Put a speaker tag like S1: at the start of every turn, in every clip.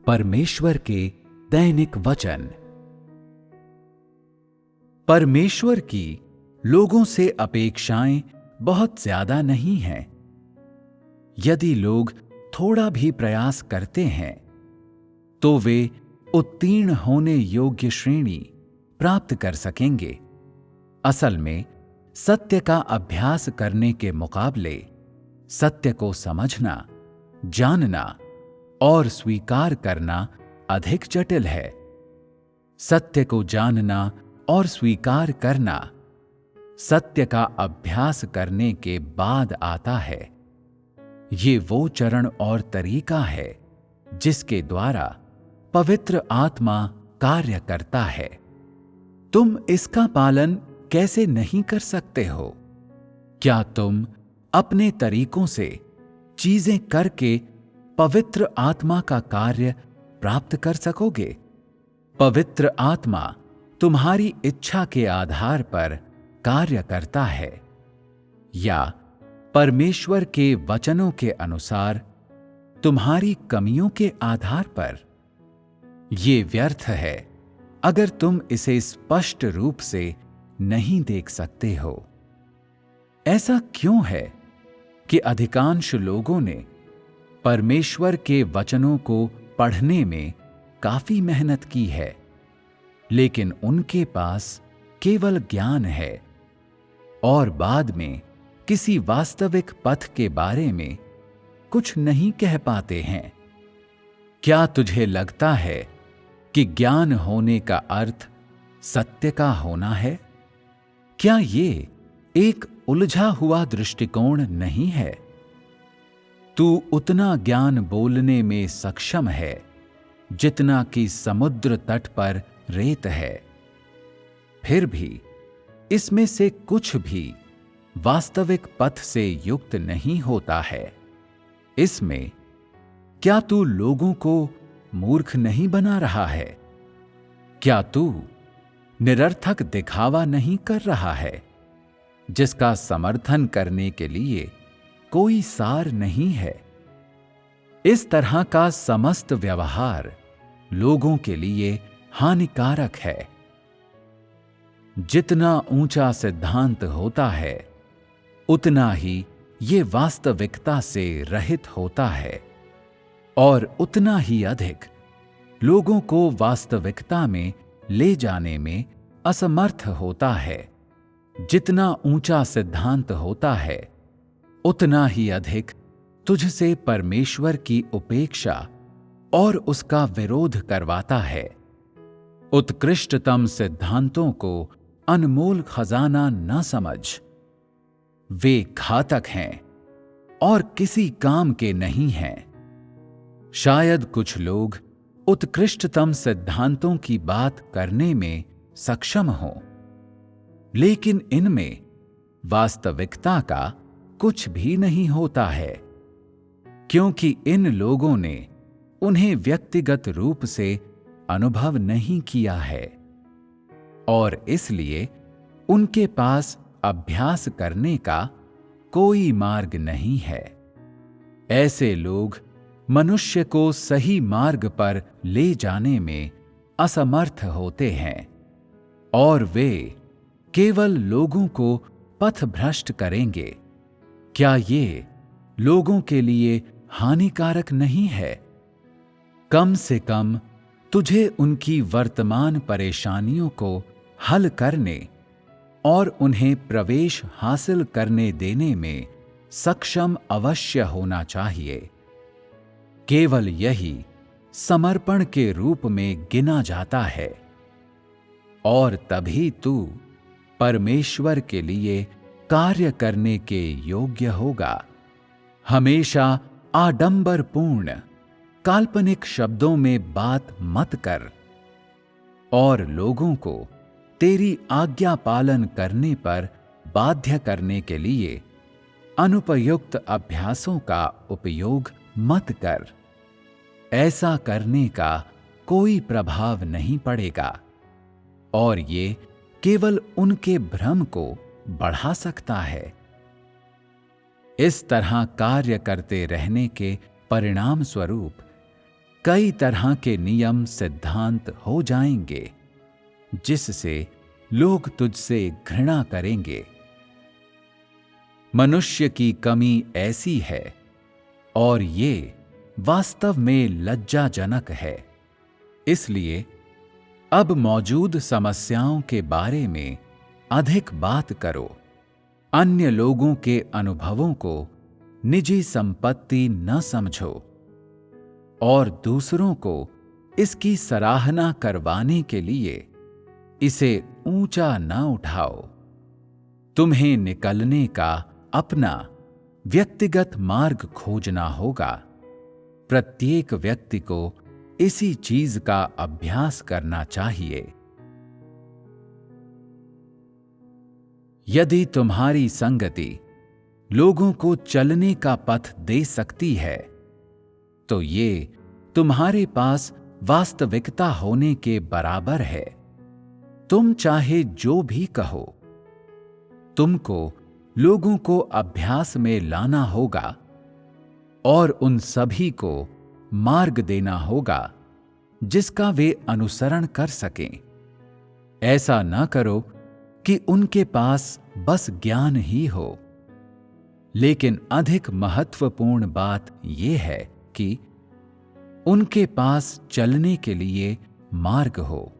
S1: परमेश्वर के दैनिक वचन। परमेश्वर की लोगों से अपेक्षाएं बहुत ज्यादा नहीं हैं। यदि लोग थोड़ा भी प्रयास करते हैं तो वे उत्तीर्ण होने योग्य श्रेणी प्राप्त कर सकेंगे। असल में सत्य का अभ्यास करने के मुकाबले सत्य को समझना, जानना और स्वीकार करना अधिक जटिल है। सत्य को जानना और स्वीकार करना सत्य का अभ्यास करने के बाद आता है। ये वो चरण और तरीका है जिसके द्वारा पवित्र आत्मा कार्य करता है। तुम इसका पालन कैसे नहीं कर सकते हो? क्या तुम अपने तरीकों से चीजें करके पवित्र आत्मा का कार्य प्राप्त कर सकोगे? पवित्र आत्मा तुम्हारी इच्छा के आधार पर कार्य करता है या परमेश्वर के वचनों के अनुसार तुम्हारी कमियों के आधार पर? ये व्यर्थ है अगर तुम इसे स्पष्ट रूप से नहीं देख सकते हो। ऐसा क्यों है कि अधिकांश लोगों ने परमेश्वर के वचनों को पढ़ने में काफी मेहनत की है, लेकिन उनके पास केवल ज्ञान है और बाद में किसी वास्तविक पथ के बारे में कुछ नहीं कह पाते हैं? क्या तुझे लगता है कि ज्ञान होने का अर्थ सत्य का होना है? क्या ये एक उलझा हुआ दृष्टिकोण नहीं है? तू उतना ज्ञान बोलने में सक्षम है जितना कि समुद्र तट पर रेत है। फिर भी इसमें से कुछ भी वास्तविक पथ से युक्त नहीं होता है। इसमें क्या तू लोगों को मूर्ख नहीं बना रहा है? क्या तू निरर्थक दिखावा नहीं कर रहा है जिसका समर्थन करने के लिए कोई सार नहीं है? इस तरह का समस्त व्यवहार लोगों के लिए हानिकारक है। जितना ऊंचा सिद्धांत होता है उतना ही ये वास्तविकता से रहित होता है और उतना ही अधिक लोगों को वास्तविकता में ले जाने में असमर्थ होता है। जितना ऊंचा सिद्धांत होता है उतना ही अधिक तुझसे परमेश्वर की उपेक्षा और उसका विरोध करवाता है। उत्कृष्टतम सिद्धांतों को अनमोल खजाना न समझ। वे घातक हैं और किसी काम के नहीं हैं। शायद कुछ लोग उत्कृष्टतम सिद्धांतों की बात करने में सक्षम हों, लेकिन इनमें वास्तविकता का कुछ भी नहीं होता है, क्योंकि इन लोगों ने उन्हें व्यक्तिगत रूप से अनुभव नहीं किया है और इसलिए उनके पास अभ्यास करने का कोई मार्ग नहीं है। ऐसे लोग मनुष्य को सही मार्ग पर ले जाने में असमर्थ होते हैं और वे केवल लोगों को पथभ्रष्ट करेंगे। क्या ये लोगों के लिए हानिकारक नहीं है? कम से कम तुझे उनकी वर्तमान परेशानियों को हल करने और उन्हें प्रवेश हासिल करने देने में सक्षम अवश्य होना चाहिए। केवल यही समर्पण के रूप में गिना जाता है और तभी तू परमेश्वर के लिए कार्य करने के योग्य होगा। हमेशा आडंबरपूर्ण काल्पनिक शब्दों में बात मत कर और लोगों को तेरी आज्ञा पालन करने पर बाध्य करने के लिए अनुपयुक्त अभ्यासों का उपयोग मत कर। ऐसा करने का कोई प्रभाव नहीं पड़ेगा और ये केवल उनके भ्रम को बढ़ा सकता है। इस तरह कार्य करते रहने के परिणाम स्वरूप कई तरह के नियम सिद्धांत हो जाएंगे जिससे लोग तुझसे घृणा करेंगे। मनुष्य की कमी ऐसी है और ये वास्तव में लज्जाजनक है। इसलिए अब मौजूद समस्याओं के बारे में अधिक बात करो। अन्य लोगों के अनुभवों को निजी संपत्ति न समझो और दूसरों को इसकी सराहना करवाने के लिए इसे ऊंचा न उठाओ। तुम्हें निकलने का अपना व्यक्तिगत मार्ग खोजना होगा। प्रत्येक व्यक्ति को इसी चीज का अभ्यास करना चाहिए। यदि तुम्हारी संगति लोगों को चलने का पथ दे सकती है, तो ये तुम्हारे पास वास्तविकता होने के बराबर है। तुम चाहे जो भी कहो, तुमको लोगों को अभ्यास में लाना होगा और उन सभी को मार्ग देना होगा जिसका वे अनुसरण कर सकें। ऐसा न करो कि उनके पास बस ज्ञान ही हो, लेकिन अधिक महत्वपूर्ण बात यह है कि उनके पास चलने के लिए मार्ग हो।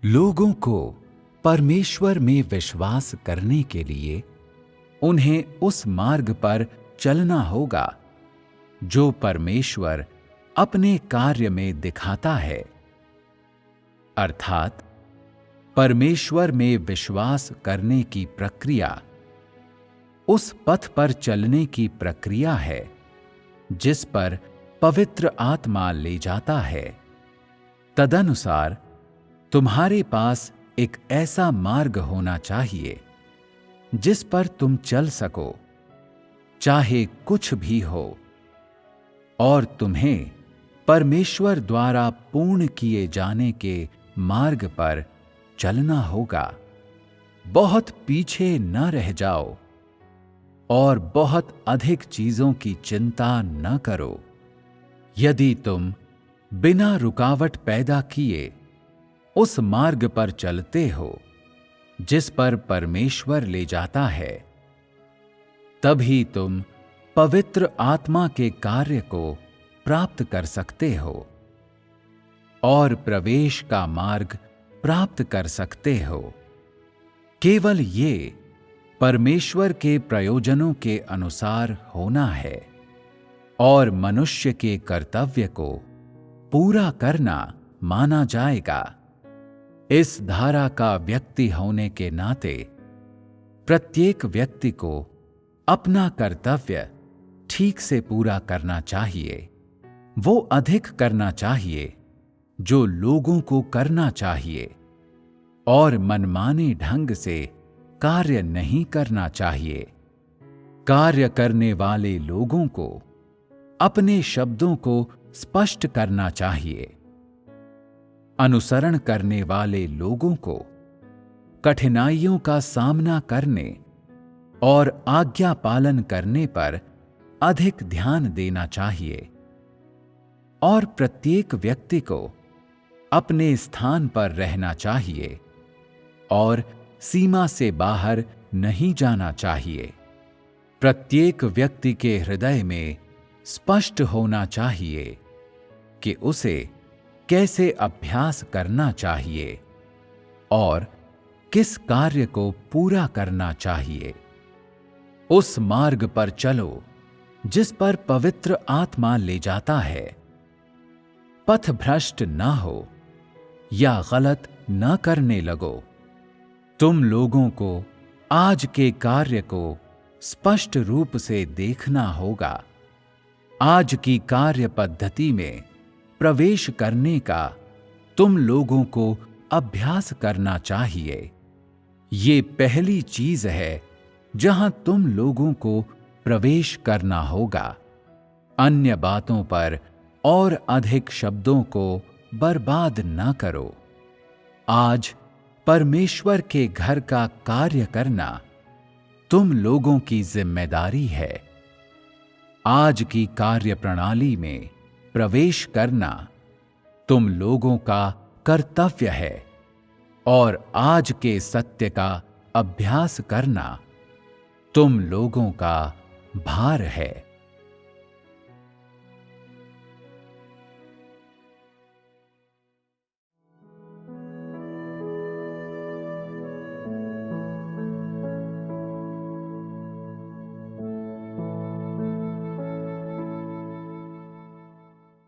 S1: लोगों को परमेश्वर में विश्वास करने के लिए उन्हें उस मार्ग पर चलना होगा जो परमेश्वर अपने कार्य में दिखाता है। अर्थात परमेश्वर में विश्वास करने की प्रक्रिया उस पथ पर चलने की प्रक्रिया है जिस पर पवित्र आत्मा ले जाता है। तदनुसार तुम्हारे पास एक ऐसा मार्ग होना चाहिए जिस पर तुम चल सको, चाहे कुछ भी हो, और तुम्हें परमेश्वर द्वारा पूर्ण किए जाने के मार्ग पर चलना होगा। बहुत पीछे न रह जाओ और बहुत अधिक चीजों की चिंता न करो। यदि तुम बिना रुकावट पैदा किए उस मार्ग पर चलते हो जिस पर परमेश्वर ले जाता है, तभी तुम पवित्र आत्मा के कार्य को प्राप्त कर सकते हो और प्रवेश का मार्ग प्राप्त कर सकते हो। केवल ये परमेश्वर के प्रयोजनों के अनुसार होना है और मनुष्य के कर्तव्य को पूरा करना माना जाएगा। इस धारा का व्यक्ति होने के नाते प्रत्येक व्यक्ति को अपना कर्तव्य ठीक से पूरा करना चाहिए। वो अधिक करना चाहिए जो लोगों को करना चाहिए और मनमाने ढंग से कार्य नहीं करना चाहिए। कार्य करने वाले लोगों को अपने शब्दों को स्पष्ट करना चाहिए। अनुसरण करने वाले लोगों को कठिनाइयों का सामना करने और आज्ञा पालन करने पर अधिक ध्यान देना चाहिए और प्रत्येक व्यक्ति को अपने स्थान पर रहना चाहिए और सीमा से बाहर नहीं जाना चाहिए। प्रत्येक व्यक्ति के हृदय में स्पष्ट होना चाहिए कि उसे कैसे अभ्यास करना चाहिए और किस कार्य को पूरा करना चाहिए। उस मार्ग पर चलो जिस पर पवित्र आत्मा ले जाता है। पथ भ्रष्ट न हो या गलत न करने लगो। तुम लोगों को आज के कार्य को स्पष्ट रूप से देखना होगा। आज की कार्य पद्धति में प्रवेश करने का तुम लोगों को अभ्यास करना चाहिए। ये पहली चीज है जहां तुम लोगों को प्रवेश करना होगा। अन्य बातों पर और अधिक शब्दों को बर्बाद न करो। आज परमेश्वर के घर का कार्य करना तुम लोगों की जिम्मेदारी है। आज की कार्य प्रणाली में प्रवेश करना तुम लोगों का कर्तव्य है और आज के सत्य का अभ्यास करना तुम लोगों का भार है।